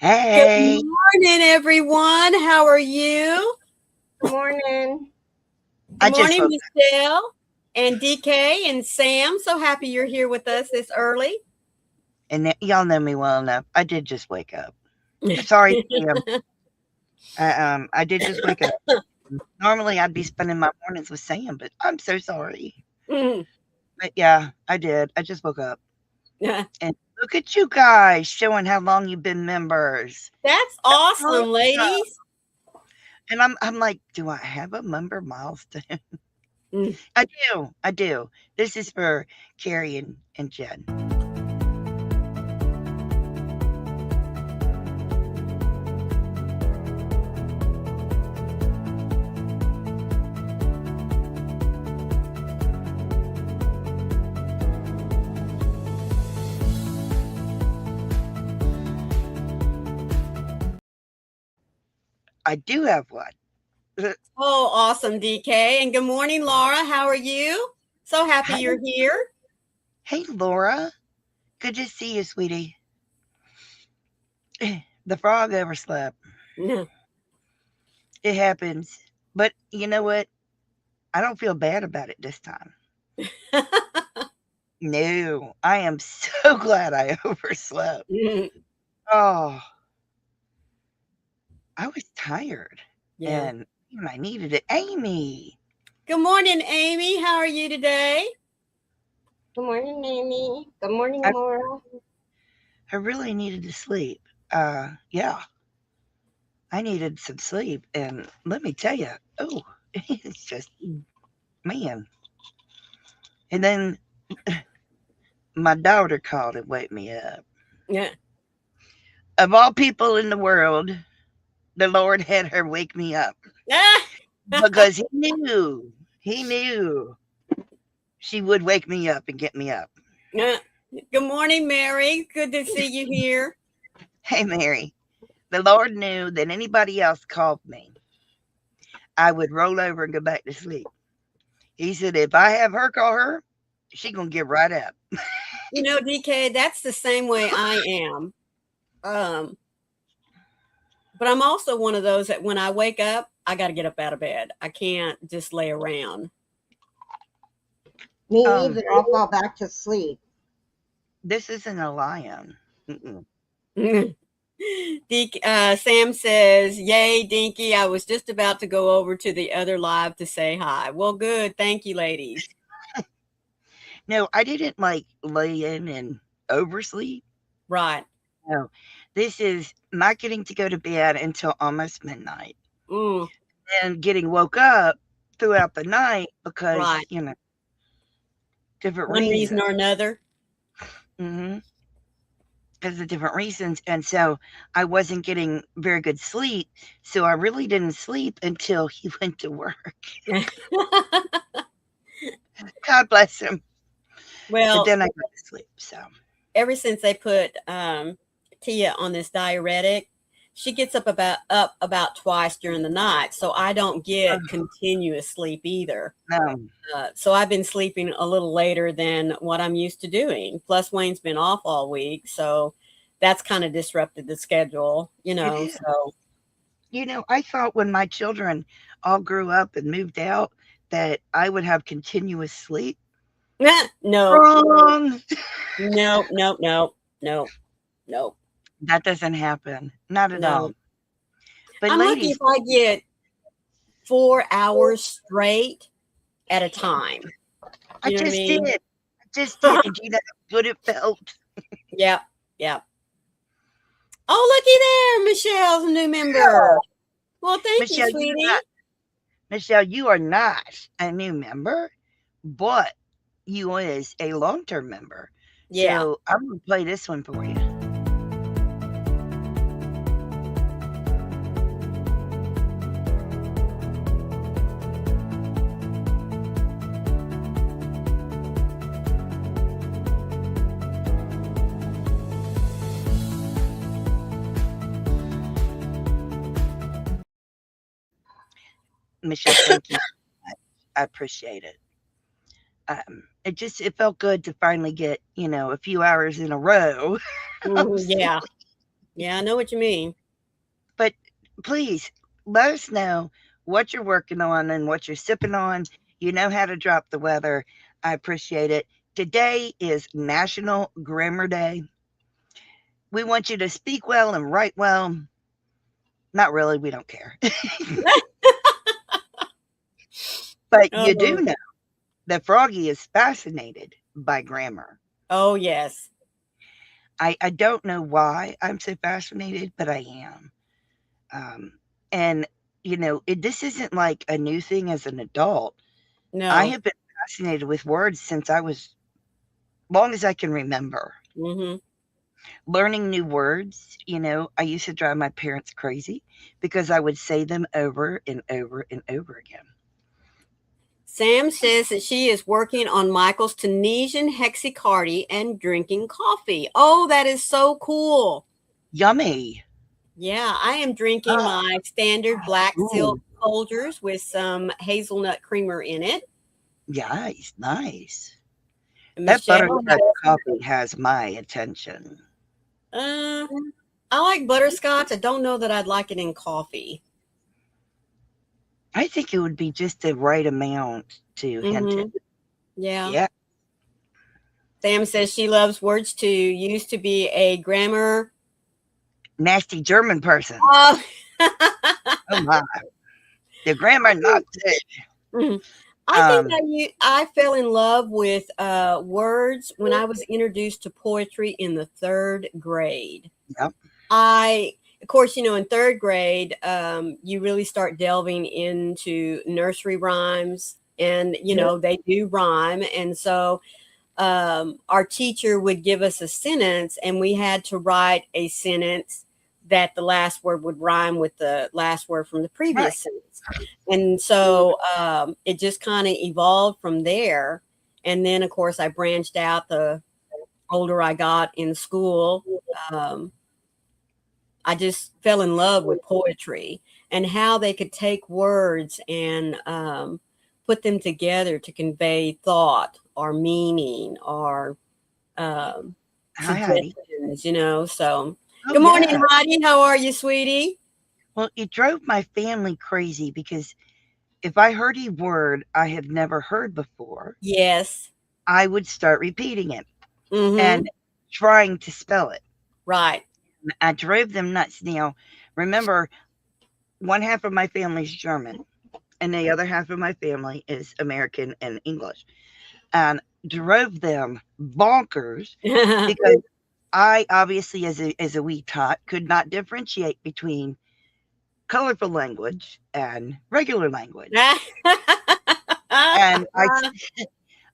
Good Hey, morning, everyone. How are you? Good morning. Good I just morning, woke up. Michelle and DK and Sam. So happy you're here with us this early. And y'all know me well enough. I did just wake up. Sorry, Sam. I did just wake up. Normally, I'd be spending my mornings with Sam, but I'm so sorry. But yeah, I did. I just woke up. And look at you guys showing how long you've been members. That's That's awesome, awesome. ladies. And I'm like, do I have a member milestone? Mm. I do. I do. This is for Carrie and Jen. I do have one. Oh, awesome, DK. And good morning, Laura. How are you? So happy Hi. you're here. Hey, Laura. Good to see you, sweetie. The frog overslept. It happens. But you know what? I don't feel bad about it this time. No, I am so glad I overslept. Oh, I was tired Yeah. and I needed it. Amy, Good morning, Amy. How are you today? Good morning, Amy. Good morning, I, Laura. I really needed to sleep. Yeah, I needed some sleep. And let me tell you, oh, it's just, man. And then my daughter called and woke me up. Yeah. Of all people in the world, the Lord had her wake me up because he knew she would wake me up and get me up. Good morning, Mary. Good to see you here. Hey, Mary, the Lord knew that anybody else called me, I would roll over and go back to sleep. He said, if I have her call her, she gonna get right up. You know, DK, that's the same way I am. But I'm also one of those that when I wake up, I got to get up out of bed. I can't just lay around. Me Um, either. I'll fall back to sleep. this isn't a lion. Mm-mm. Sam says, "Yay, Dinky! I was just about to go over to the other live to say hi." Well, good. Thank you, ladies. No, I didn't like lay in and oversleep. Right. No, this is not getting to go to bed until almost midnight Mm, and getting woke up throughout the night because, right. different One reason reasons. or another. Mhm. Because of different reasons. And so I wasn't getting very good sleep. So I really didn't sleep until he went to work. God bless him. But Well, then I got to sleep. So, ever since they put Tia on this diuretic, she gets up about twice during the night, so I don't get oh, continuous sleep either. no. So I've been sleeping a little later than what I'm used to doing. Plus, Wayne's been off all week, so that's kind of disrupted the schedule, you It know. is. So I thought when my children all grew up and moved out that I would have continuous sleep. no, Wrong. no, no, no, no, no, That doesn't happen. Not at all. no. But I'm lucky ladies, if I get 4 hours straight at a time. I You know what I just did. mean? I just did. And do you know how good it felt? Yep, yep. Oh, looky there, Michelle's a new member. Well, thank you, Michelle, sweetie. You are not a new member, but you is a long-term member. Yeah. So I'm gonna play this one for you. Michelle, thank you. I appreciate it. It felt good to finally get a few hours in a row of Yeah. sleep. Yeah, I know what you mean. But please let us know what you're working on and what you're sipping on. You know how to drop the weather. I appreciate it. Today is National Grammar Day. We want you to speak well and write well. Not really, we don't care. But you do Oh, know that Froggy is fascinated by grammar. oh yes. I don't know why I'm so fascinated, but I am. Um, and, this isn't like a new thing as an adult. I No. have been fascinated with words since I was long as I can remember. Mm-hmm. Learning new words, I used to drive my parents crazy because I would say them over and over and over again. Sam says that she is working on Michael's Tunisian hexacardy and drinking coffee. Oh, that is so cool. Yummy. Yeah, I am drinking Ah, my standard black silk ooh, Folgers with some hazelnut creamer in it. nice, nice. That Michelle butterscotch coffee has my attention. uh I like butterscotch. I don't know that I'd like it in coffee. I think it would be just the right amount to hint it. Mm-hmm. Yeah. Yeah, Sam says she loves words too. Used to be a grammar. nasty German person. Oh. Oh my, the grammar Nazi. Mhm. I think Um, I fell in love with words when I was introduced to poetry in the third grade. yep, Of course, in third grade, you really start delving into nursery rhymes, and yep, they do rhyme, and so our teacher would give us a sentence, and we had to write a sentence that the last word would rhyme with the last word from the right. previous sentence. And so it just kind of evolved from there. And then, of course, I branched out the older I got in school. Um, I just fell in love with poetry and how they could take words and put them together to convey thought or meaning or um, Hi, Heidi. suggestions. So, Oh good morning, yeah. Heidi. How are you, sweetie? Well, it drove my family crazy because if I heard a word I had never heard before, Yes. I would start repeating it Mm-hmm. and trying to spell it. Right. I drove them nuts. Now, remember, one half of my family is German, and the other half of my family is American and English, and drove them bonkers because I obviously, as a wee tot, could not differentiate between colorful language and regular language. And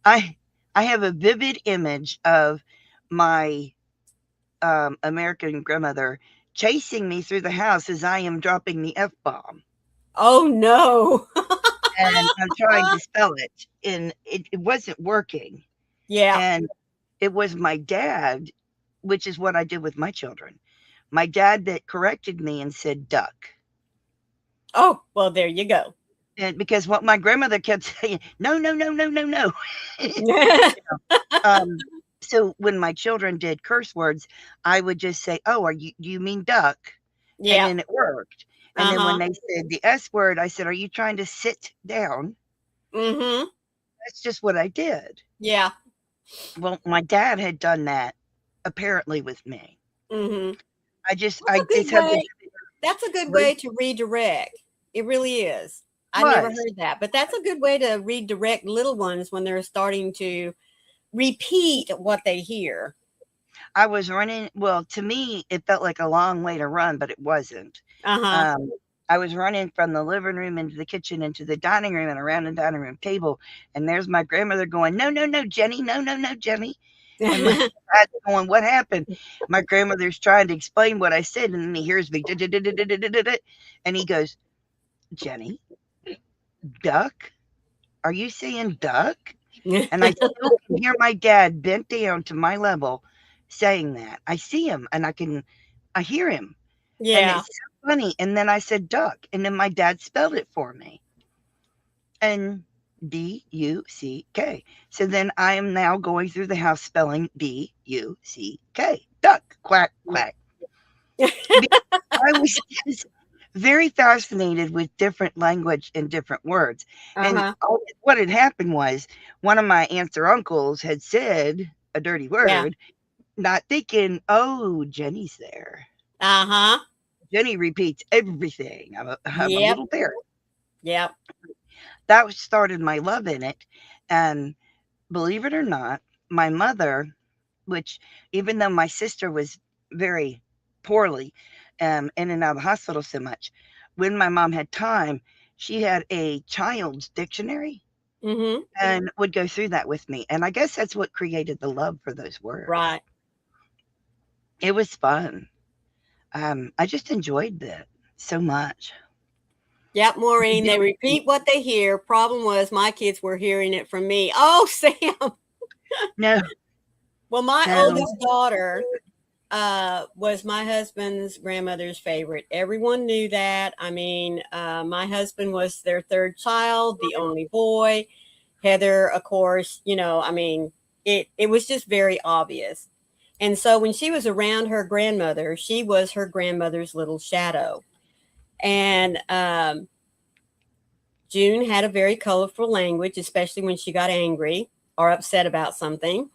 I I have a vivid image of my American grandmother chasing me through the house as I am dropping the F bomb. Oh no. And I'm trying to spell it, and it wasn't working. Yeah. And it was my dad, which is what I did with my children. My dad that corrected me and said duck. Oh, well, there you go. And because what my grandmother kept saying, no, no, no, no, no, no. um, so when my children did curse words, I would just say, "Oh, do you mean duck?" And Yeah. then it worked. And then when Uh-huh. they said the S word, I said, "Are you trying to sit down?" Mm-hmm. That's just what I did. Yeah. Well, my dad had done that apparently with me. Mm-hmm. I That's a good just had way. this That's a good great way to redirect. It really is. I never was. heard that, but that's a good way to redirect little ones when they're starting to repeat what they hear. I was running. Well, to me, it felt like a long way to run, but it wasn't. Uh-huh. Um, I was running from the living room into the kitchen into the dining room and around the dining room table. And there's my grandmother going, no, no, no, Jenny, no, no, no, Jenny. And my dad going, what happened? My grandmother's trying to explain what I said. And then he hears me, and he goes, Jenny, duck? Are you saying duck? And I still can hear my dad bent down to my level saying that. I see him and I hear him. And Yeah. it's so funny. And then I said duck. And then my dad spelled it for me. And D-U-C-K. So then I am now going through the house spelling D-U-C-K. Duck. Quack, quack. I was just very fascinated with different language and different words. And Uh-huh. what had happened was one of my aunts or uncles had said a dirty Yeah. word, not thinking, oh, Jenny's there. Uh-huh. Jenny repeats everything. I'm a Yep. little parrot. Yep. That started my love in it. And believe it or not, my mother, which even though my sister was very poorly, in and out of the hospital so much, when my mom had time, she had a child's dictionary Mm-hmm. and would go through that with me. And I guess that's what created the love for those words. Right. It was fun. I just enjoyed that so much. Yep, Maureen, they repeat what they hear. Problem was my kids were hearing it from me. Oh, Sam. No, Well, my no. oldest daughter was my husband's grandmother's favorite. Everyone knew that. I mean, my husband was their third child, the only boy. Heather, of course, I mean, it was just very obvious. And so when she was around her grandmother, she was her grandmother's little shadow. And June had a very colorful language, especially when she got angry or upset about something.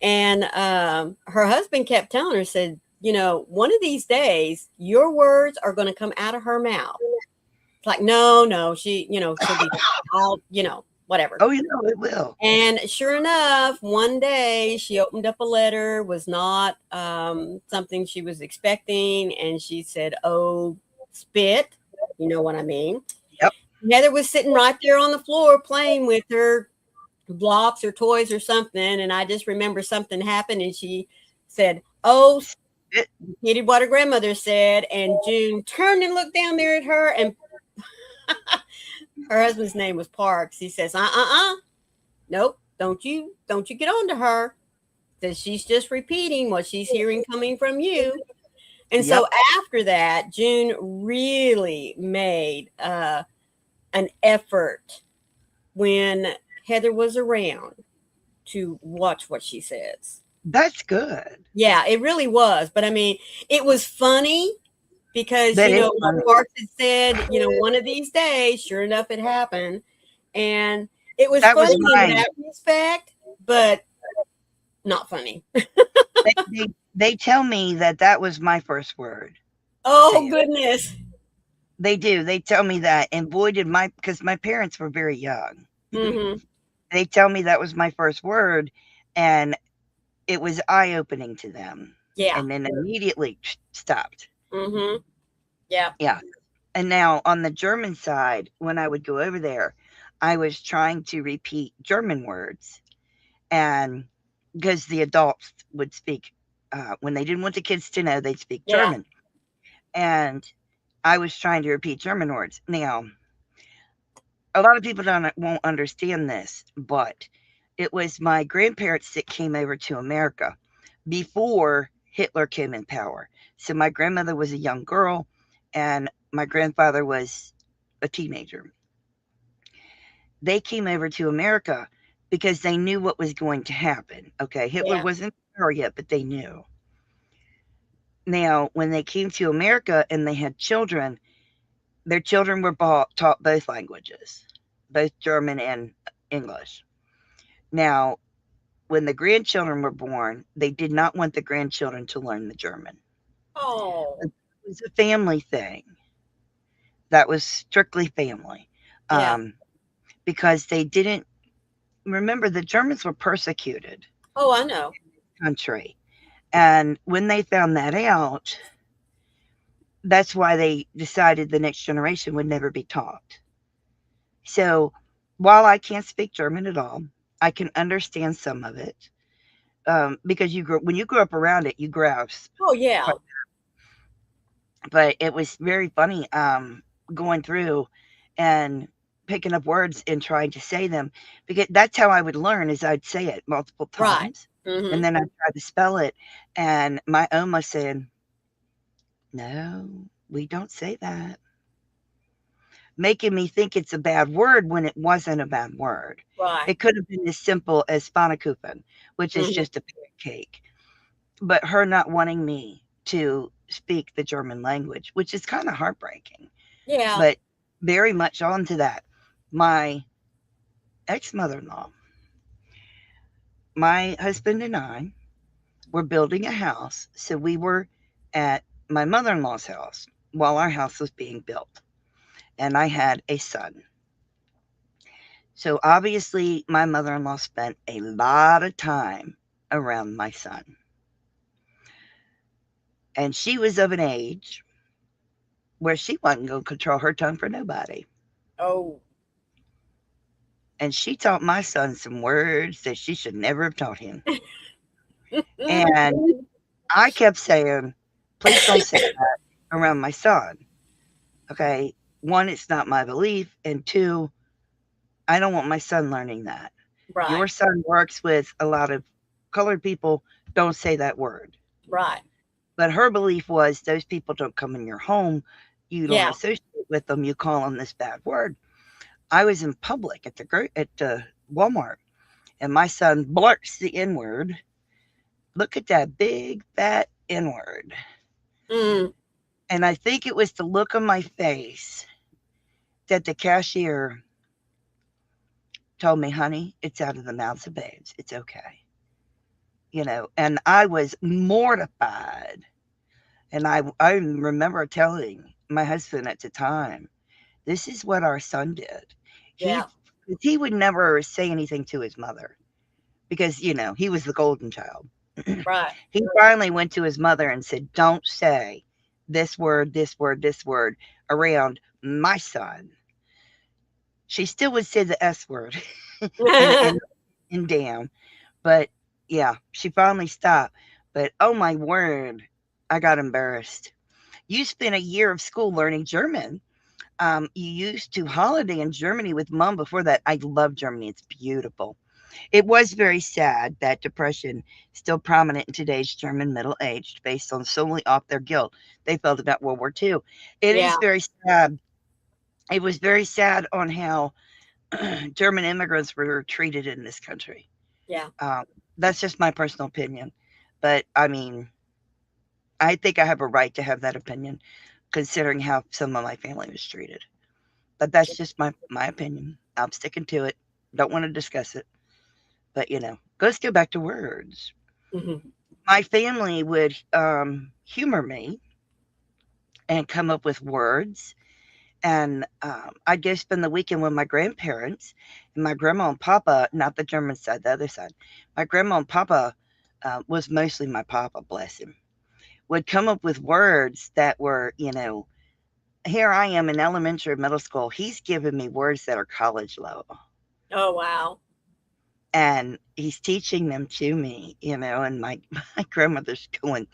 And her husband kept telling her, said, one of these days, your words are going to come out of her mouth. It's like, no, she'll be, whatever. Oh, it will. And sure enough, one day she opened up a letter, was not something she was expecting. And she said, oh, spit. You know what I mean? Yep. Heather was sitting right there on the floor playing with her blocks or toys or something. And I just remember something happened and she said, oh, repeated what her grandmother said. And June turned and looked down there at her, and her husband's name was Parks. He says, nope, don't you get on to her. That she's just repeating what she's hearing coming from you. And so after that, June really made an effort when Heather was around to watch what she says. That's good. Yeah, it really was. But I mean, it was funny because, Parks had said, one of these days, sure enough, it happened. And it was funny in that respect, but not funny. They tell me that was my first word. Oh, goodness. They do. They tell me that. And boy, because my parents were very young. Mm-hmm. They tell me that was my first word. And it was eye-opening to them. Yeah. And then immediately stopped. Mm-hmm. Yeah. Yeah. And now on the German side, when I would go over there, I was trying to repeat German words. And because the adults would speak, when they didn't want the kids to know, they'd speak German. And I was trying to repeat German words. Now, a lot of people won't understand this, but it was my grandparents that came over to America before Hitler came in power. So my grandmother was a young girl and my grandfather was a teenager. They came over to America because they knew what was going to happen. Okay, Hitler wasn't in power yet, but they knew. Now, when they came to America and they had children, their children were taught both languages, both German and English. Now, when the grandchildren were born, they did not want the grandchildren to learn the German. Oh. It was a family thing. That was strictly family. Because they didn't remember the Germans were persecuted. Oh, I know. Country. And when they found that out, that's why they decided the next generation would never be taught. So while I can't speak German at all, I can understand some of it. Because when you grow up around it, you grasp. Oh, yeah. But it was very funny going through and picking up words and trying to say them, because that's how I would learn, is I'd say it multiple times. Right. Mm-hmm. And then I'd try to spell it. And my Oma said, no, we don't say that. Making me think it's a bad word when it wasn't a bad word. Right. It could have been as simple as Pfannkuchen, which is just a pancake. But her not wanting me to speak the German language, which is kind of heartbreaking. Yeah. But very much on to that. My ex-mother-in-law, my husband and I were building a house. So we were at my mother-in-law's house while our house was being built. And I had a son. So obviously, my mother-in-law spent a lot of time around my son. And she was of an age where she wasn't going to control her tongue for nobody. Oh. And she taught my son some words that she should never have taught him. And I kept saying, please don't say that around my son. Okay. One, it's not my belief. And two, I don't want my son learning that. Right. Your son works with a lot of colored people. Don't say that word. Right. But her belief was those people don't come in your home. You don't associate with them. You call them this bad word. I was in public at the Walmart, and my son blurts the N word. Look at that big fat N word. Mm. And I think it was the look on my face that the cashier told me, honey, it's out of the mouths of babes. It's okay. You know, and I was mortified. And I remember telling my husband at the time, this is what our son did. He would never say anything to his mother because, you know, he was the golden child. Right. He finally went to his mother and said, don't say this word, this word, this word around my son. She still would say the S word and damn. But yeah, she finally stopped. But oh my word, I got embarrassed. You spent a year of school learning German. You used to holiday in Germany with mom before that. I love Germany. It's beautiful. It was very sad that depression still prominent in today's German middle-aged based on solely off their guilt they felt about World War II. It is very sad. It was very sad on how German immigrants were treated in this country. Yeah. That's just my personal opinion. But I mean, I think I have a right to have that opinion considering how some of my family was treated. But that's just my opinion. I'm sticking to it. Don't want to discuss it. But, you know, let's go back to words. Mm-hmm. My family would humor me and come up with words. And I'd go spend the weekend with my grandparents. And my grandma and papa, not the German side, the other side. My grandma and papa was mostly my papa, bless him, would come up with words that were, you know, here I am in elementary or middle school. He's giving me words that are college level. Oh, wow. And he's teaching them to me, you know, and my grandmother's going,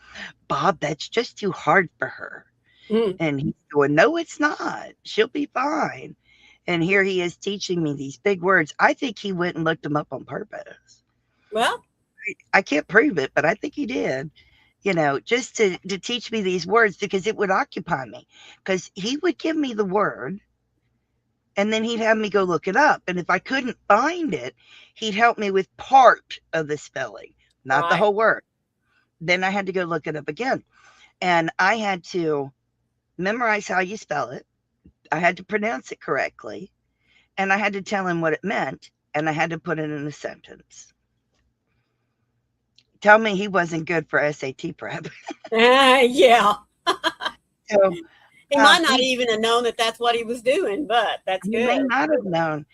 Bob, that's just too hard for her. Mm. And he's going, no, it's not. She'll be fine. And here he is teaching me these big words. I think he went and looked them up on purpose. Well, I can't prove it, but I think he did. You know, just to teach me these words because it would occupy me. Because he would give me the word and then he'd have me go look it up. And if I couldn't find it, he'd help me with part of the spelling, not the whole word. Then I had to go look it up again. And I had to memorize how you spell it. I had to pronounce it correctly. And I had to tell him what it meant. And I had to put it in a sentence. Tell me he wasn't good for SAT prep. Yeah. So, he might not even have known that that's what he was doing, but that's good. He may not have known.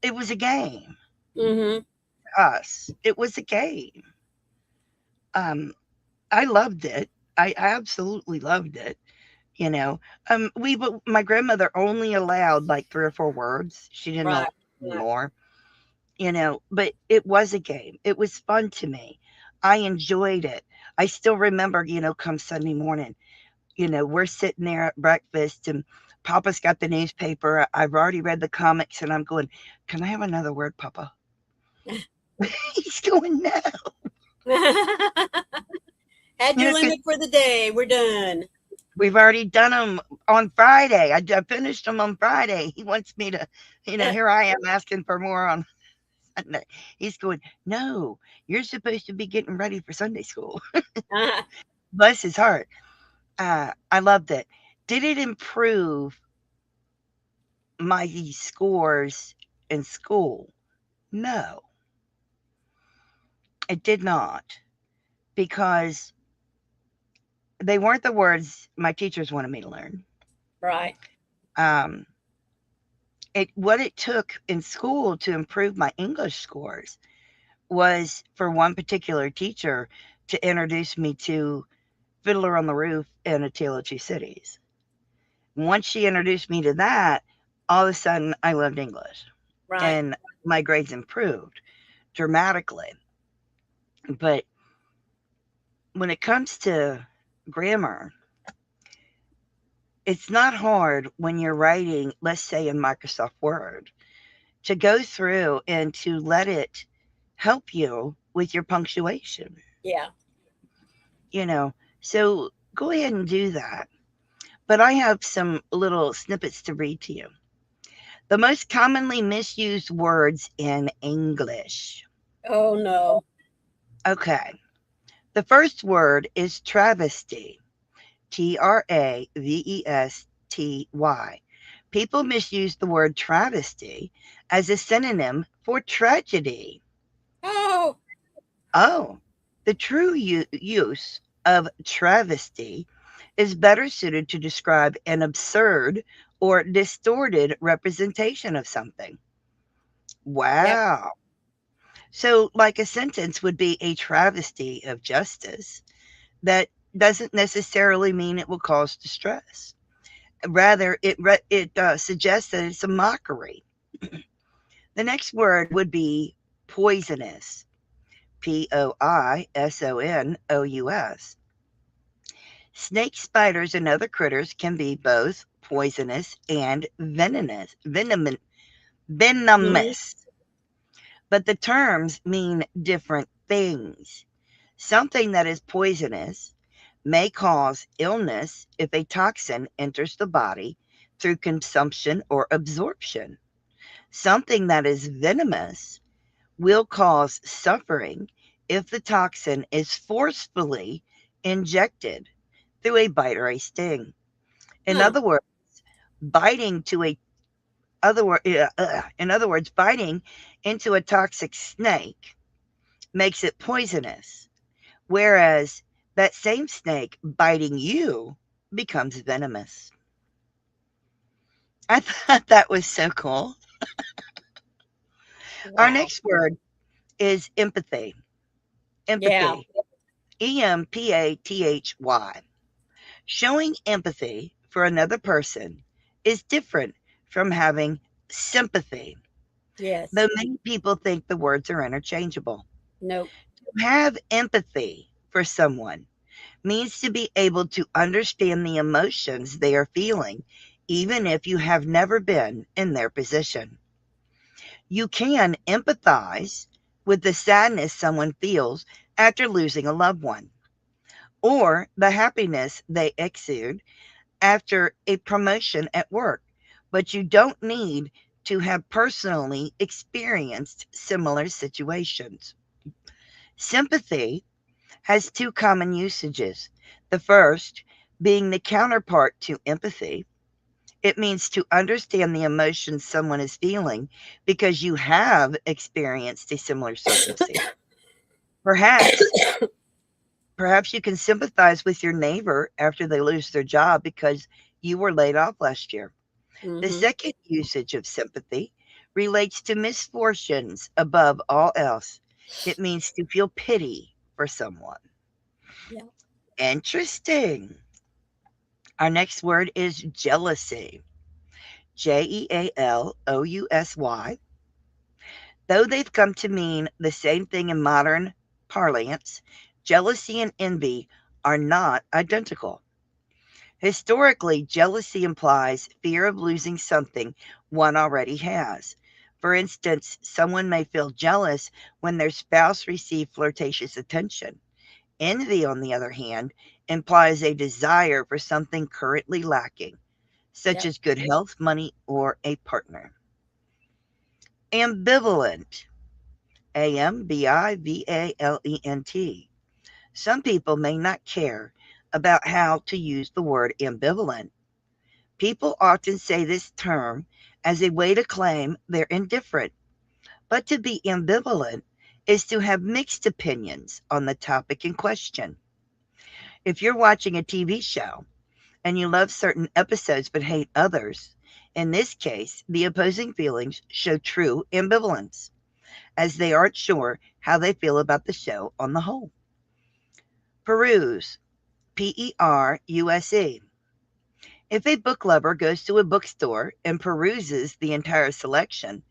It was a game. Mm-hmm. Us. It was a game. I loved it. I absolutely loved it. You know, my grandmother only allowed like 3 or 4 words. She didn't allow more. You know, but it was a game. It was fun to me. I enjoyed it. I still remember, you know, come Sunday morning, you know, we're sitting there at breakfast and Papa's got the newspaper. I've already read the comics and I'm going, can I have another word, Papa? He's going, no. Had your limit for the day. We're done. We've already done them on Friday. I finished them on Friday. He wants me to, you know, here I am asking for more on Sunday. He's going, no, you're supposed to be getting ready for Sunday school. Bless his heart. I loved it. Did it improve my scores in school? No, it did not, because they weren't the words my teachers wanted me to learn. Right. Um, what it took in school to improve my English scores was for one particular teacher to introduce me to Fiddler on the Roof and A Tale of Two Cities. Once she introduced me to that, all of a sudden I loved English Right. and my grades improved dramatically. But when it comes to grammar, it's not hard when you're writing, let's say in Microsoft Word, to go through and to let it help you with your punctuation, Yeah. you know. So go ahead and do that. But I have some little snippets to read to you. The most commonly misused words in English. Oh no. Okay. The first word is travesty. Travesty. People misuse the word travesty as a synonym for tragedy. Oh. Oh, the true use of travesty is better suited to describe an absurd or distorted representation of something. Yep. Wow. So, like a sentence would be a travesty of justice, that doesn't necessarily mean it will cause distress. Rather, it suggests that it's a mockery. The next word would be poisonous. Poisonous. Snake spiders and other critters can be both poisonous and Hmm. venomous, but the terms mean different things. Something that is poisonous may cause illness if a toxin enters the body through consumption or absorption. Something that is venomous will cause suffering if the toxin is forcefully injected through a bite or a sting. In Huh. other words, biting to a in other words, biting into a toxic snake makes it poisonous, whereas that same snake biting you becomes venomous. I thought that was so cool. Our Wow. next word is empathy. Yeah. Empathy. Empathy. Showing empathy for another person is different from having sympathy, Yes. though many people think the words are interchangeable. Nope. To have empathy for someone means to be able to understand the emotions they are feeling, even if you have never been in their position. You can empathize with the sadness someone feels after losing a loved one, or the happiness they exude after a promotion at work, but you don't need to have personally experienced similar situations. Sympathy has two common usages. The first being the counterpart to empathy. It means to understand the emotions someone is feeling because you have experienced a similar circumstance. Perhaps Perhaps you can sympathize with your neighbor after they lose their job because you were laid off last year. The Hmm. second usage of sympathy relates to misfortunes above all else. It means to feel pity for someone. Yeah. Interesting. Our next word is jealousy. Jealousy. Though they've come to mean the same thing in modern parlance, jealousy and envy are not identical. Historically, jealousy implies fear of losing something one already has. For instance, someone may feel jealous when their spouse receives flirtatious attention. Envy, on the other hand, implies a desire for something currently lacking, such Yep. as good health, money, or a partner. Ambivalent. Ambivalent. Some people may not care about how to use the word ambivalent. People often say this term as a way to claim they're indifferent, but to be ambivalent is to have mixed opinions on the topic in question. If you're watching a TV show and you love certain episodes but hate others, in this case, the opposing feelings show true ambivalence, as they aren't sure how they feel about the show on the whole. Peruse, Peruse. If a book lover goes to a bookstore and peruses the entire selection,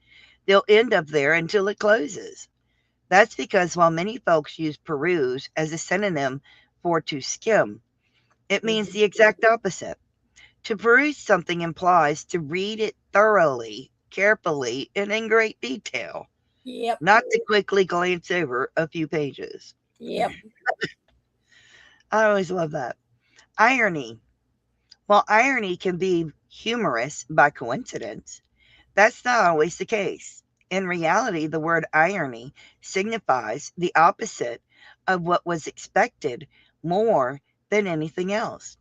they'll end up there until it closes. That's because while many folks use peruse as a synonym for to skim, it means the exact opposite. To peruse something implies to read it thoroughly, carefully, and in great detail, Yep. not to quickly glance over a few pages. Yep. I always love that. Irony. While irony can be humorous by coincidence, that's not always the case. In reality, the word irony signifies the opposite of what was expected more than anything else.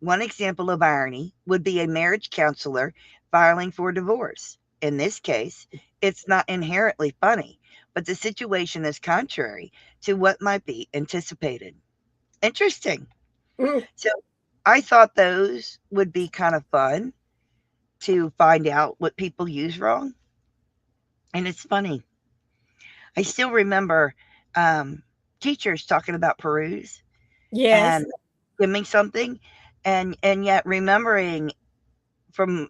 One example of irony would be a marriage counselor filing for divorce. In this case, it's not inherently funny, but the situation is contrary to what might be anticipated. Interesting. Mm. So I thought those would be kind of fun to find out what people use wrong. And it's funny. I still remember teachers talking about peruse Yes. and skimming something, and yet remembering from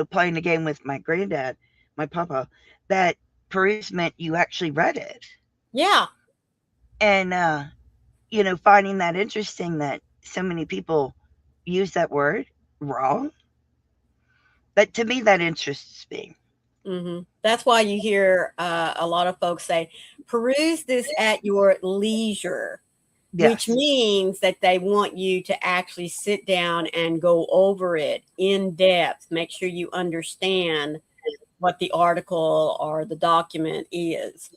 playing the game with my granddad, my papa, that peruse meant you actually read it. Yeah. And finding that interesting that so many people use that word wrong. But to me, that interests me. That's why you hear a lot of folks say, peruse this at your leisure, which Yes. means that they want you to actually sit down and go over it in depth, make sure you understand what the article or the document is.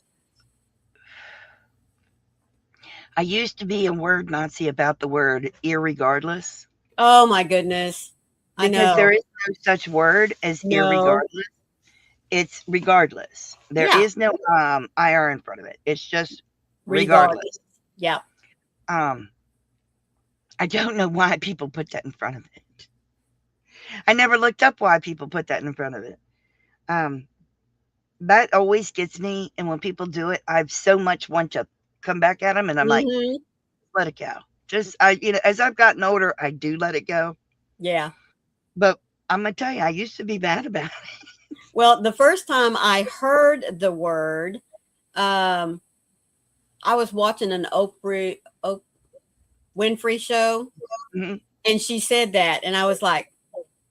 I used to be a word Nazi about the word irregardless. Oh my goodness. I Because know. there is no such word as No. irregardless. It's regardless. There Yeah. is no IR in front of it. It's just Regardless. regardless. Yeah. I don't know why people put that in front of it. I never looked up why people put that in front of it. That always gets me, and when people do it, I so much want to come back at them, and I'm like, let it go. Just as I've gotten older, I do let it go. Yeah. But I'm gonna tell you, I used to be bad about it. Well, the first time I heard the word, I was watching an Oprah Winfrey show, and she said that, and I was like,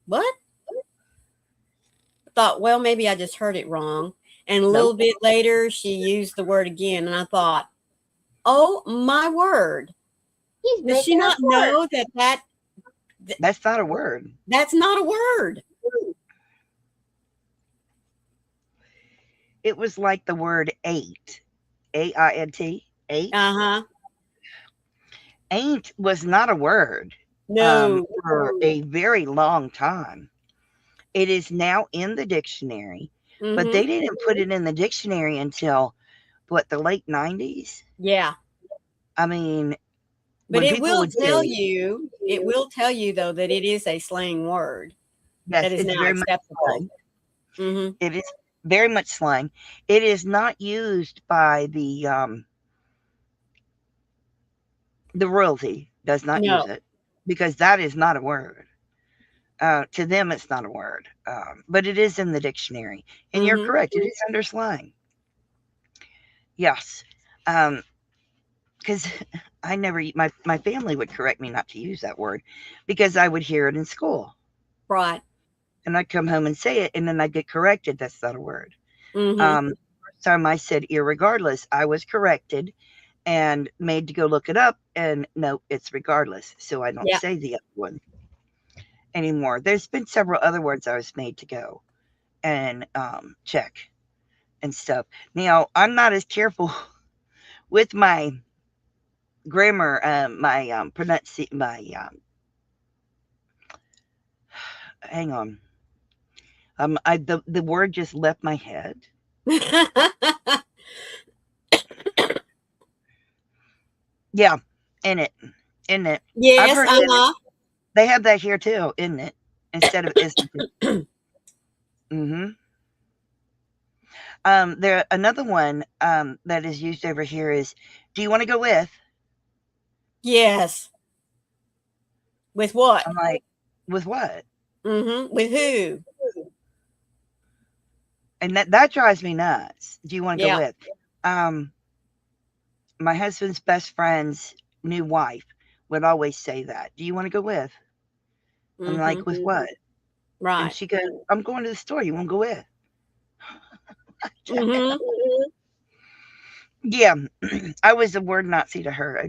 what? I thought, well, maybe I just heard it wrong. And a little bit later, she used the word again, and I thought, oh my word. Does she not know that that's not a word? That's not a word. It was like the word ain't, AINT, ain't. Ain't was not a word. No. For a very long time. It is now in the dictionary, but they didn't put it in the dictionary until the late 90s? Yeah. I mean, but it will tell you, though, that it is a slang word. Yes, that is it's now very acceptable. Much it is very much slang. It is not used by the royalty does not use it, because that is not a word. To them, it's not a word, but it is in the dictionary. And you're correct, it is under slang. Yes, because I never, my family would correct me not to use that word because I would hear it in school. Right. And I'd come home and say it, and then I'd get corrected. That's not a word. First time I said irregardless, I was corrected and made to go look it up, and no, it's regardless. So I don't say the other one anymore. There's been several other words I was made to go and check and stuff. Now, I'm not as careful with my grammar, my hang on. The word just left my head. Yeah, in it. I've Yes, heard that they have that here too, isn't it? Instead of isn't it? Mm-hmm. There another one that is used over here is, do you want to go with? Yes. With what? I'm like, with what? With who? And that drives me nuts. Do you want to go Yeah. with? Um, my husband's best friend's new wife would always say that. Do you want to go with? I'm like, with what? And Right. she goes, I'm going to the store. You want to go with? Yeah, I was a word Nazi to her.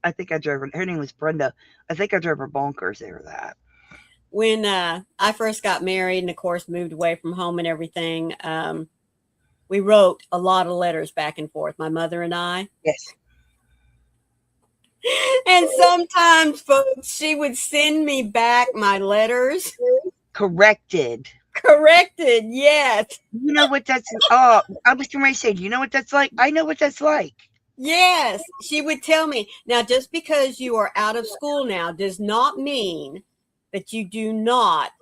I think I drove her. Her name was Brenda. I think I drove her bonkers over that. When I first got married and, of course, moved away from home and everything, we wrote a lot of letters back and forth, my mother and I. Yes. And sometimes, folks, she would send me back my letters. Corrected. Corrected, yes. You know what that's I was getting ready to say, do you know what that's like? I know what that's like. Yes. She would tell me, now, just because you are out of school now does not mean that you do not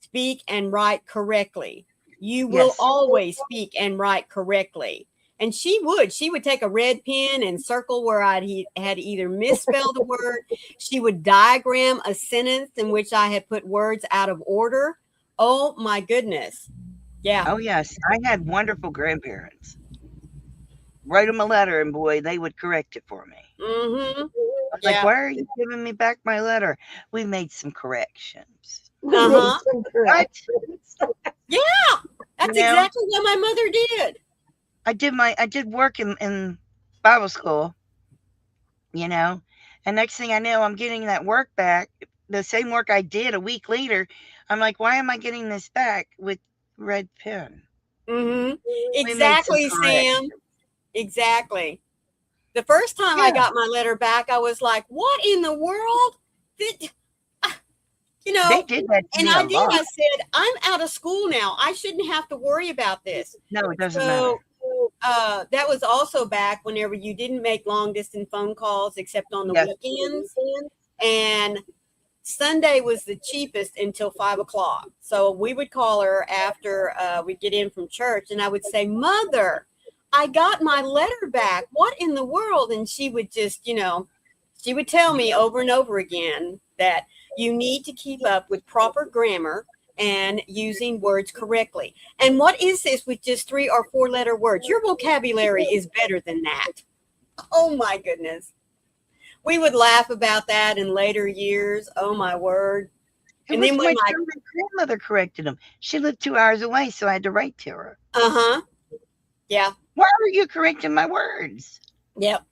speak and write correctly. You will Yes. always speak and write correctly. And she would take a red pen and circle where I had either misspelled a word. She would diagram a sentence in which I had put words out of order. Oh my goodness. Yeah. Oh yes. I had wonderful grandparents. Write them a letter and boy, they would correct it for me. Mm-hmm. I was like, why are you giving me back my letter? We made some corrections. Uh-huh. What? Yeah. That's exactly what my mother did. I did work in Bible school, and next thing I know, I'm getting that work back, the same work I did a week later. I'm like, why am I getting this back with red pen? Mm-hmm. Exactly, Sam. Exactly. The first time I got my letter back, I was like, what in the world? They did that to me a lot. I said, I'm out of school now. I shouldn't have to worry about this. No, it doesn't matter. That was also back whenever you didn't make long distance phone calls except on the weekends. And Sunday was the cheapest until 5:00. So we would call her after we'd get in from church, and I would say, Mother, I got my letter back. What in the world? And she would just, she would tell me over and over again that you need to keep up with proper grammar and using words correctly. And what is this with just 3 or 4 letter words? Your vocabulary is better than that. Oh my goodness. We would laugh about that in later years. Oh my word. And then when my grandmother corrected them, she lived 2 hours away, so I had to write to her. Uh-huh. Yeah. Why are you correcting my words? Yep.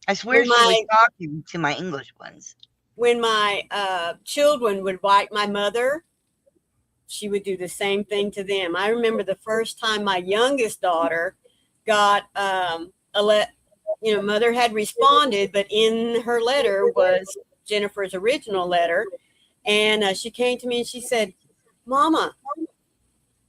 I swear she was talking to my English ones. When my children would write my mother, she would do the same thing to them. I remember the first time my youngest daughter got mother had responded, but in her letter was Jennifer's original letter. And she came to me and she said, Mama,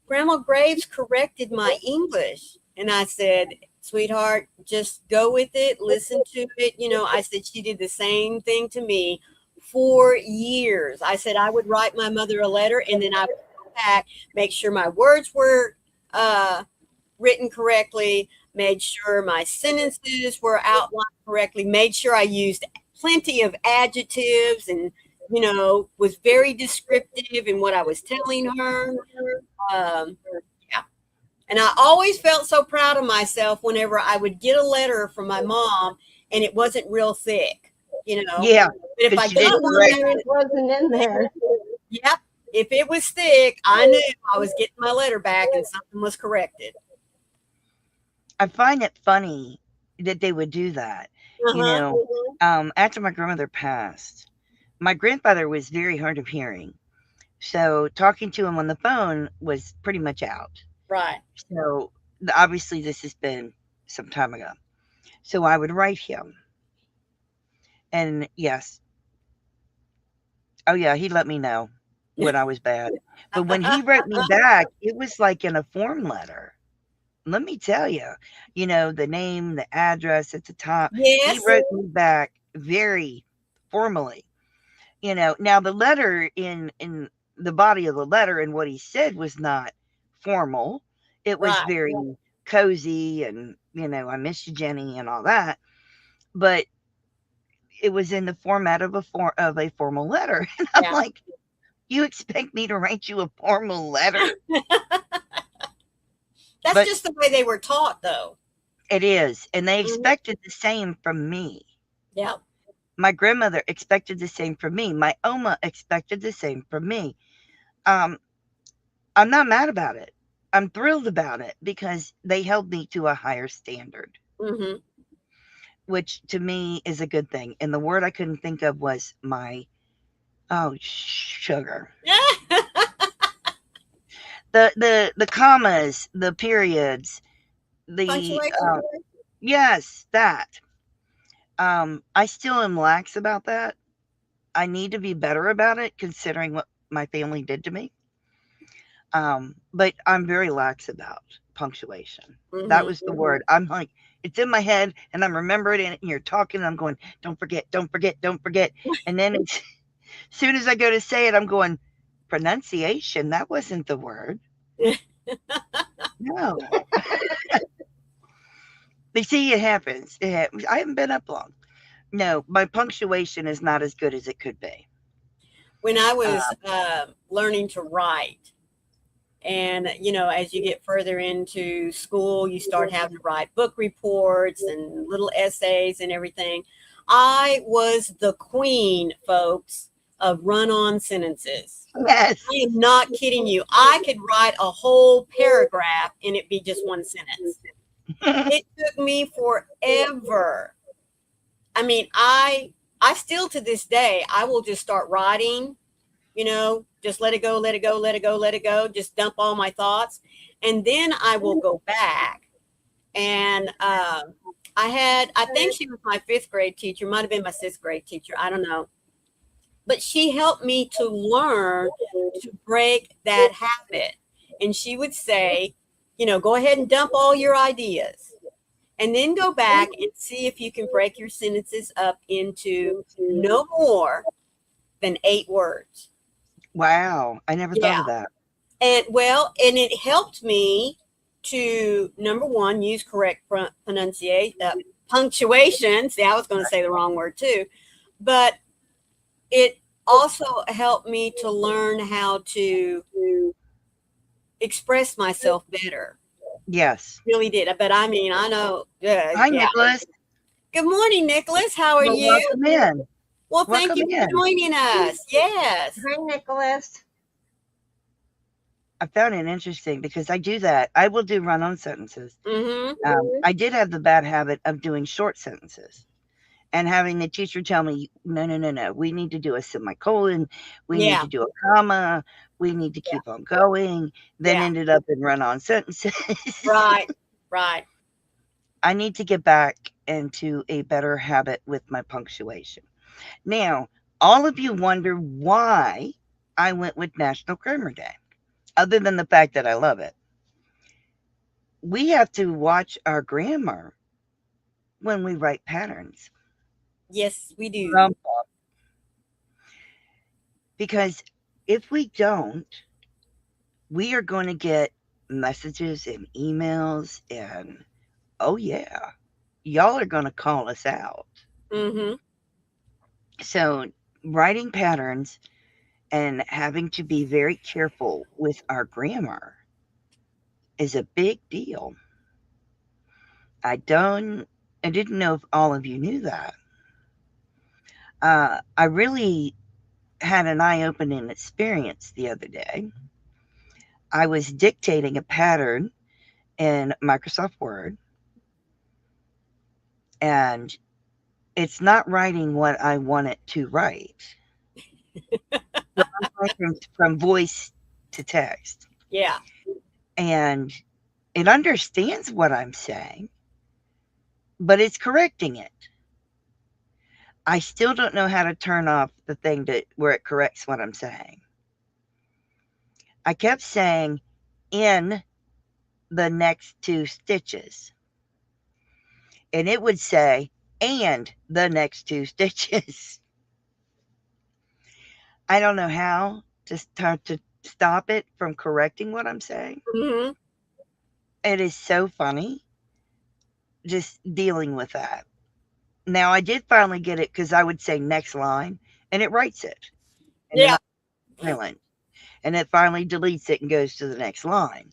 Grandma Graves corrected my English. And I said, sweetheart, just go with it. Listen to it. I said, she did the same thing to me for years. I said, I would write my mother a letter and then I would go back, make sure my words were written correctly, made sure my sentences were outlined correctly, made sure I used plenty of adjectives and, was very descriptive in what I was telling her. And I always felt so proud of myself whenever I would get a letter from my mom and it wasn't real thick, Yeah. But if I got one it wasn't in there. Yep. If it was thick, I knew I was getting my letter back and something was corrected. I find it funny that they would do that. After my grandmother passed, my grandfather was very hard of hearing. So talking to him on the phone was pretty much out. Right. So obviously this has been some time ago. So I would write him. And yes, oh yeah, he let me know when I was bad. But when he wrote me back, it was like in a form letter. Let me tell you, the name, the address at the top. He Yes. wrote me back very formally. Now the letter in the body of the letter and what he said was not formal. It was Right. very cozy and, I miss you, Jenny, and all that. But it was in the format of a formal letter. And I'm Yeah. like, you expect me to write you a formal letter? That's But just the way they were taught, though. it is. And they Mhm. expected the same from me. Yeah. My grandmother expected the same from me. My Oma expected the same from me. Um, I'm not mad about it. I'm thrilled about it because they held me to a higher standard, Hmm. which to me is a good thing. And the word I couldn't think of was sugar. The commas, the periods, the Punctuation. yes, that. I still am lax about that. I need to be better about it considering what my family did to me. But I'm very lax about punctuation. That Hmm. was the word. I'm like, it's in my head and I'm remembering it and you're talking and I'm going, don't forget, don't forget, don't forget. And then as soon as I go to say it, I'm going, pronunciation, that wasn't the word. No. But see, it happens. It happens. I haven't been up long. No, my punctuation is not as good as it could be. When I was Uh, learning to write, and as you get further into school, you start having to write book reports and little essays and everything. I was the queen, folks, of run-on sentences. yes. I am not kidding you. I could write a whole paragraph and it be just one sentence. It took me forever. I mean, I still to this day, I will just start writing, just let it go, let it go, let it go, let it go, just dump all my thoughts. And then I will go back. And I think she was my fifth grade teacher, might have been my sixth grade teacher, I don't know. But she helped me to learn to break that habit. And she would say, go ahead and dump all your ideas and then go back and see if you can break your sentences up into no more than 8 words. Wow. I never thought Yeah. of that. And it helped me to, number one, use correct pronunciation, punctuation. See, I was going to say the wrong word too, but it also helped me to learn how to express myself better. Yes. Really did. But I mean, I know, Hi, yeah. Nicholas. Good morning, Nicholas. How are Well, you? welcome in. Well, thank Welcome you for in. joining us. Yes. Hi, Nicholas. I found it interesting because I do that. I will do run on sentences. Mm-hmm. I did have the bad habit of doing short sentences and having the teacher tell me, no, no, no, no, we need to do a semicolon, we need Yeah. to do a comma, we need to keep on going, then Yeah. ended up in run on sentences. Right. Right. I need to get back into a better habit with my punctuation. Now, all of you wonder why I went with National Grammar Day, other than the fact that I love it. We have to watch our grammar when we write patterns. Yes, we do. Because if we don't, we are going to get messages and emails, and oh, yeah, y'all are going to call us out. Mm-hmm. So, writing patterns and having to be very careful with our grammar is a big deal. I didn't know if all of you knew that. I really had an eye-opening experience the other day. I was dictating a pattern in Microsoft Word, and it's not writing what I want it to write. So I'm going from voice to text, Yeah. and it understands what I'm saying, but it's correcting it. I still don't know how to turn off the thing where it corrects what I'm saying. I kept saying in the next 2 stitches, and it would say and the next 2 stitches. I don't know how to start to stop it from correcting what I'm saying. Mm-hmm. It is so funny just dealing with that. Now, I did finally get it because I would say next line and it writes it. And then Yeah. I'm silent. And it finally deletes it and goes to the next line.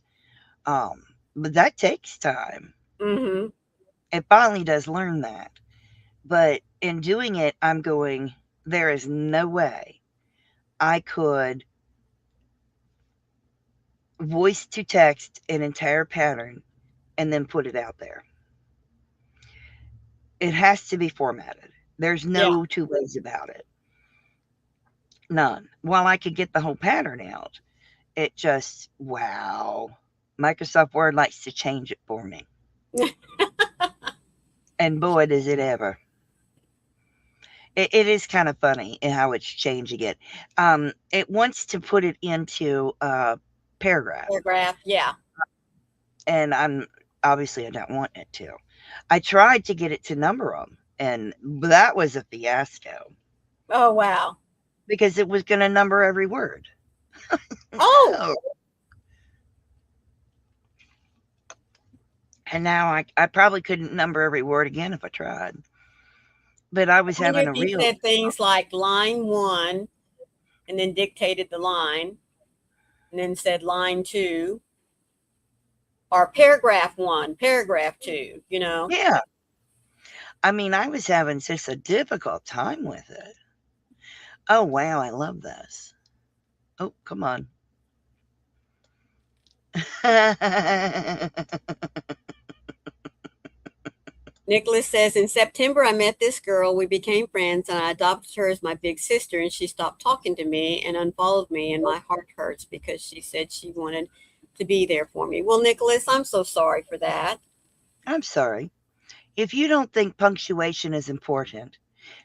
But that takes time. Mm-hmm. It finally does learn that. But in doing it, I'm going, there is no way I could voice to text an entire pattern and then put it out there. It has to be formatted. There's Yeah. no two ways about it. None. While I could get the whole pattern out, it just, wow. Microsoft Word likes to change it for me. And boy, does it ever. It is kind of funny in how it's changing it. It wants to put it into a paragraph. Paragraph. Yeah. And obviously I don't want it to. I tried to get it to number them, and that was a fiasco Oh, wow. because it was going to number every word. Oh. Oh. And now I probably couldn't number every word again if I tried. But I was I wonder having a if you real. said things like line 1 and then dictated the line and then said line 2 or paragraph 1, paragraph 2, you know? Yeah. I mean, I was having such a difficult time with it. Oh, wow. I love this. Oh, come on. Nicholas says, in September, I met this girl. We became friends, and I adopted her as my big sister, and she stopped talking to me and unfollowed me, and my heart hurts because she said she wanted to be there for me. Well, Nicholas, I'm so sorry for that. I'm sorry. If you don't think punctuation is important,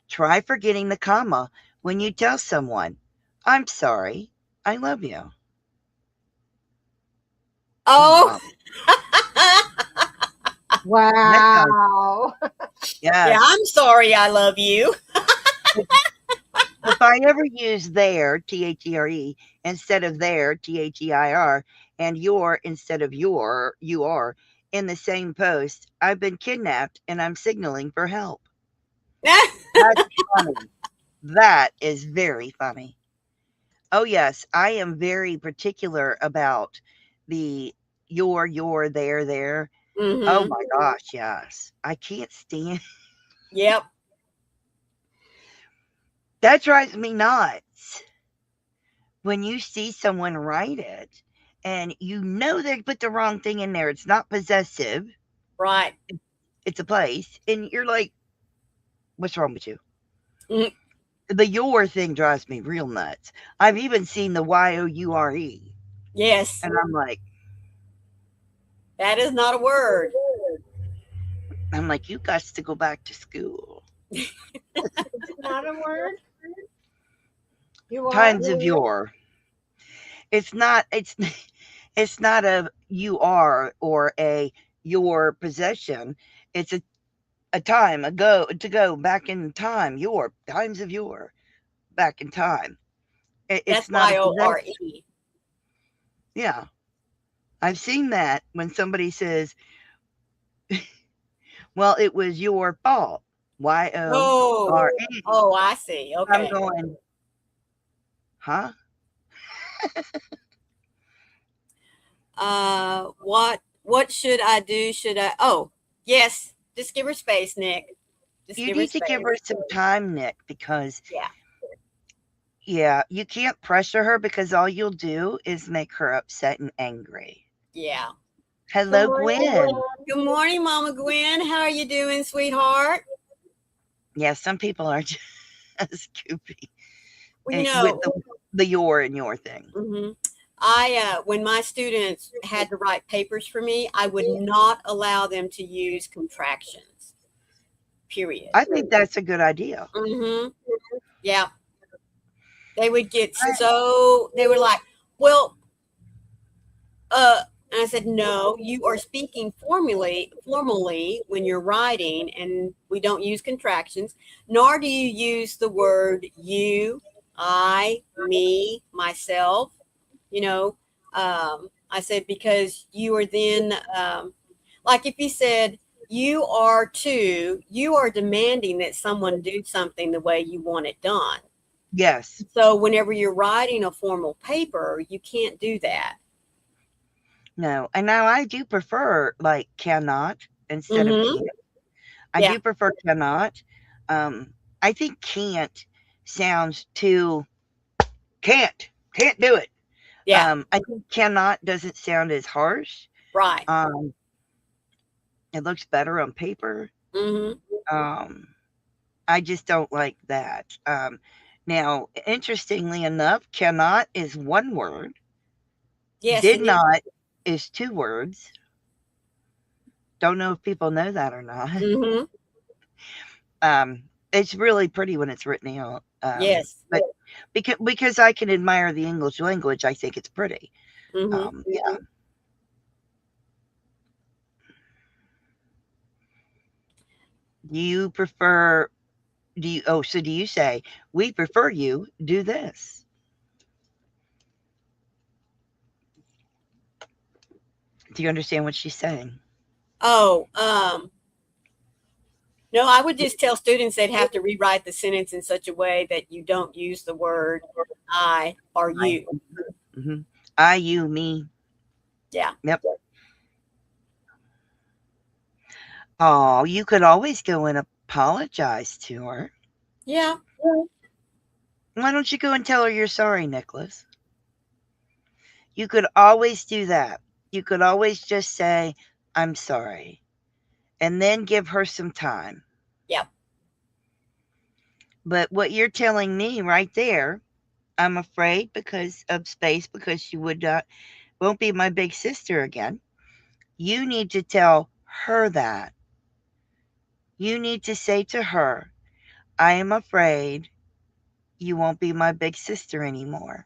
try forgetting the comma when you tell someone, I'm sorry, I love you. Oh, Wow. That does. Wow. yeah, Yes. I'm sorry I love you. If I ever use there, THERE, instead of there, THEIR, and your instead of your, you are, in the same post, I've been kidnapped and I'm signaling for help. That's funny. That is very funny. Oh, yes. I am very particular about the your, there. Oh Mm-hmm. my gosh, yes. I can't stand Yep. that drives me nuts. When you see someone write it and you know they put the wrong thing in there. It's not possessive, Right. it's a place. And you're like, what's wrong with you? Mm, The your thing drives me real nuts. I've even seen the YOURE. yes, And I'm like, that is not a word. you got to go back to school. It's not a word. You are. Times of your. It's not it's not a you are or a your possession. It's a time ago to go back in time. Your times of your back in time. That's It's not a possession. YORE. Yeah. I've seen that when somebody says, well, it was your fault. Oh, YORE. oh, I see. I'm Okay. going, huh? What should I do? Should I? Oh, yes. Just give her space, Nick. Just You give her need to give her space. some time, Nick, because Yeah. yeah, you can't pressure her because all you'll do is make her upset and angry. Yeah. Hello, Good morning, Gwen. Good morning, Mama Gwen. How are you doing, sweetheart? Yeah, some people are just goofy Well, you with know, the your and your thing. mhm. When my students had to write papers for me, I would not allow them to use contractions period. I think that's a good idea. Mm-hmm. Yeah. They would get so, they were like, well, and I said, no, you are speaking formally when you're writing, and we don't use contractions, nor do you use the word you, I, me, myself. You know, I said, because you are then, like if you said, you are to, you are demanding that someone do something the way you want it done. Yes. So whenever you're writing a formal paper, you can't do that. No. And now I do prefer like cannot instead of Mm-hmm. can't. I Yeah. do prefer cannot. I think can't sounds too can't do it. Yeah. I think cannot doesn't sound as harsh. Right. Um, it looks better on paper. Mm-hmm. I just don't like that. Now, interestingly enough, cannot is one word. Yes, Did it is. not is two words. Don't know if people know that or not. Mm-hmm. It's really pretty when it's written out. Yes. But because I can admire the English language, I think it's pretty. Mm-hmm. Yeah. Do you prefer? Do you? Oh, so do you say we prefer you do this? Do you understand what she's saying? Oh, no, I would just tell students they'd have to rewrite the sentence in such a way that you don't use the word I or you. Mm-hmm. I, you, me. Yeah. Yep. Oh, you could always go and apologize to her. Yeah. Why don't you go and tell her you're sorry, Nicholas? You could always do that. You could always just say, I'm sorry, and then give her some time. Yep. But what you're telling me right there, I'm afraid because of space, because she won't be my big sister again. You need to tell her that. You need to say to her, I am afraid you won't be my big sister anymore.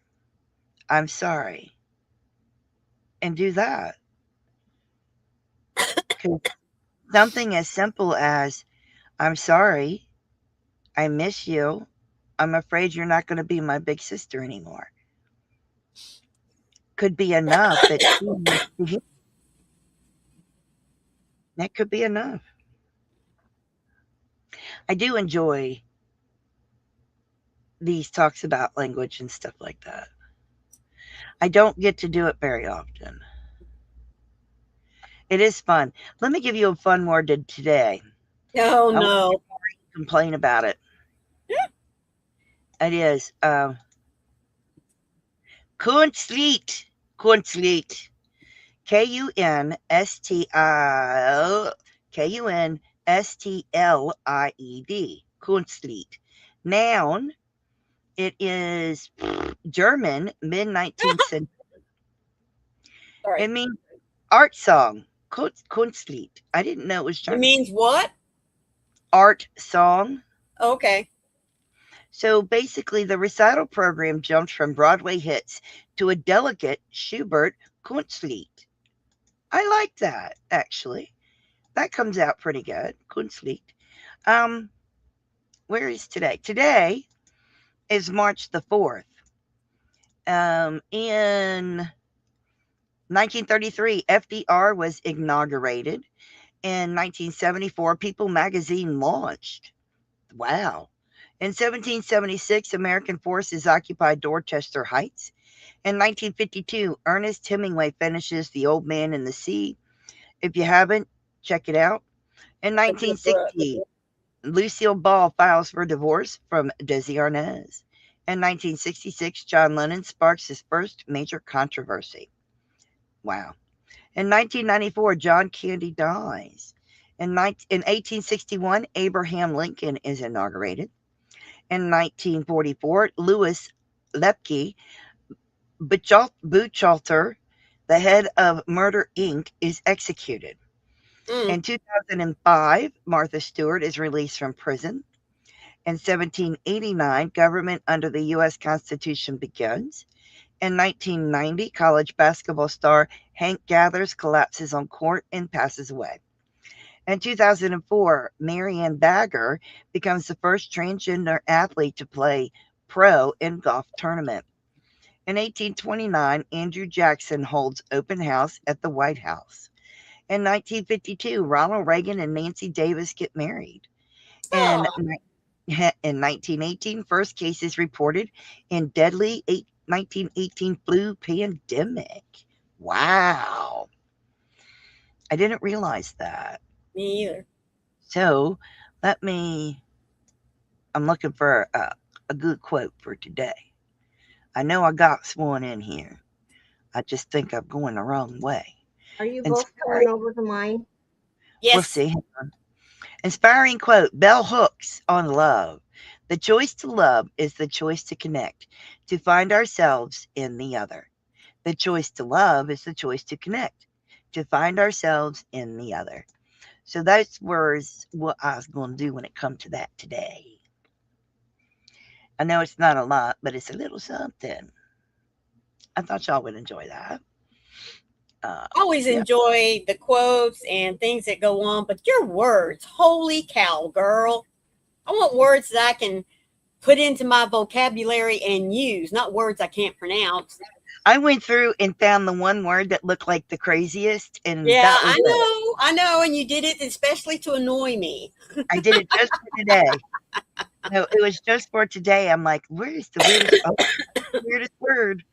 I'm sorry. And do that. 'Cause something as simple as, I'm sorry, I miss you, I'm afraid you're not going to be my big sister anymore, could be enough that she needs to hear. That could be enough. I do enjoy these talks about language and stuff like that. I don't get to do it very often. It is fun. Let me give you a fun word today. Oh, I won't no. complain about it. It is Kunstlied. Kunstlied. Kunstlied. Kunstlied. Noun. It is German, mid 19th century. Sorry. It means art song. Kunstlied. I didn't know it was It German. means what? Art song. Okay. So basically, the recital program jumped from Broadway hits to a delicate Schubert Kunstlied. I like that, actually. That comes out pretty good. Kunstlied. Where is today? Today is March the 4th. In 1933, FDR was inaugurated. In 1974, People magazine launched. Wow. In 1776, American forces occupied Dorchester Heights. In 1952, Ernest Hemingway finishes The Old Man and the Sea. If you haven't, check it out. In 1960, Lucille Ball files for divorce from Desi Arnaz. In 1966, John Lennon sparks his first major controversy. Wow. In 1994, John Candy dies. In 1861, Abraham Lincoln is inaugurated. In 1944, Louis Lepke Buchalter, the head of Murder Inc., is executed. Mm. In 2005, Martha Stewart is released from prison. In 1789, government under the U.S. Constitution begins. In 1990, college basketball star Hank Gathers collapses on court and passes away. In 2004, Marianne Bagger becomes the first transgender athlete to play pro in golf tournament. In 1829, Andrew Jackson holds open house at the White House. In 1952, Ronald Reagan and Nancy Davis get married. In, Oh, in 1918, first cases reported in deadly 1918 flu pandemic. Wow. I didn't realize that. me either. So I'm looking for a good quote for today. I know I got one in here. I just think I'm going the wrong way. Are you both Inspiring, coming over to mine? we'll Yes. see. Inspiring quote, Bell Hooks on love. The choice to love is the choice to connect, to find ourselves in the other. The choice to love is the choice to connect, to find ourselves in the other. So those was what I was going to do when it comes to that today. I know it's not a lot, but it's a little something. I thought y'all would enjoy that. I always Yeah. enjoy the quotes and things that go on, but your words, holy cow, girl. I want words that I can put into my vocabulary and use, not words I can't pronounce. I went through and found the one word that looked like the craziest, and Yeah, that was it. I know, and you did it especially to annoy me. I did it just for today. No, it was just for today. I'm like, where is the weirdest, weirdest word?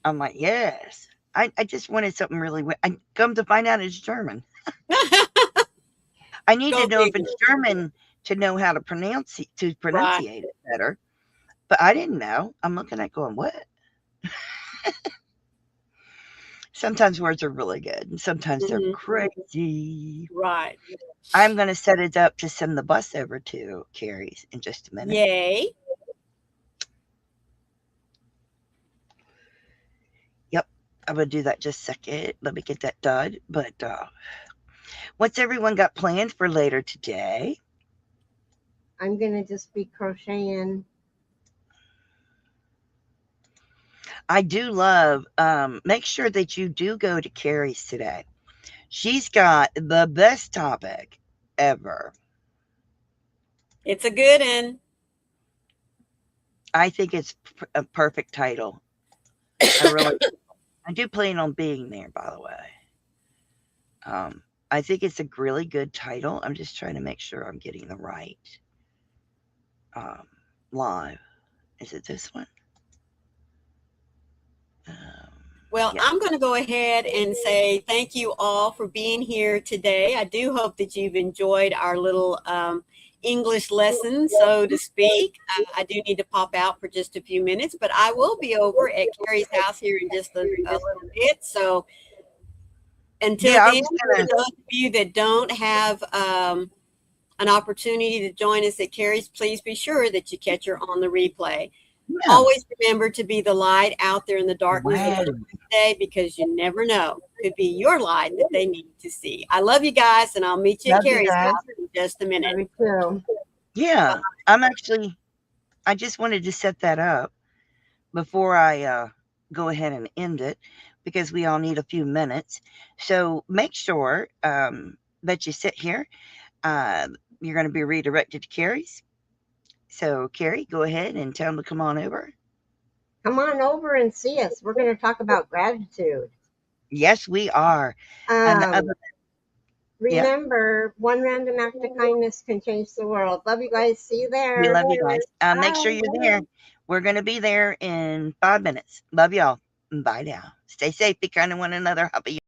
I'm like, yes. I just wanted something really weird. I come to find out it's German. I need Go to know if figure. it's German to know how to Right. pronunciate it better. But I didn't know. I'm looking at going, what? Sometimes words are really good, and sometimes they're Mhm. crazy. Right. I'm going to set it up to send the bus over to Carrie's in just a minute. Yay. Yep, I'm going to do that just a second. Let me get that done. But what's everyone got planned for later today? I'm gonna just be crocheting. I do love, make sure that you do go to Carrie's today. She's got the best topic ever. It's a good one. I think it's a perfect title. I really, I do plan on being there, by the way. I think it's a really good title. I'm just trying to make sure I'm getting the right um, live. Is it this one? Well, Yeah. I'm going to go ahead and say thank you all for being here today. I do hope that you've enjoyed our little English lesson, so to speak. I do need to pop out for just a few minutes, but I will be over at Carrie's house here in just a little bit. So until Yeah, I then, was for gonna. those of you that don't have an opportunity to join us at Carrie's, please be sure that you catch her on the replay. Yeah. Always remember to be the light out there in the darkness of Wow. today, because you never know. Could be your light that they need to see. I love you guys, and I'll meet you at Love you Carrie's guys. house in just a minute. Me too. Yeah, I just wanted to set that up before I go ahead and end it because we all need a few minutes. So make sure that you sit here. You're going to be redirected to Carrie's. So, Carrie, go ahead and tell them to come on over. Come on over and see us. We're gonna talk about gratitude. Yes, we are. And Um, other, yeah, remember, one random act of kindness can change the world. Love you guys. See you we there. love you guys. Make sure Bye. you're there. We're going to be there in 5 minutes. Love y'all. Bye now. Stay safe. Be kind to one another. Happy.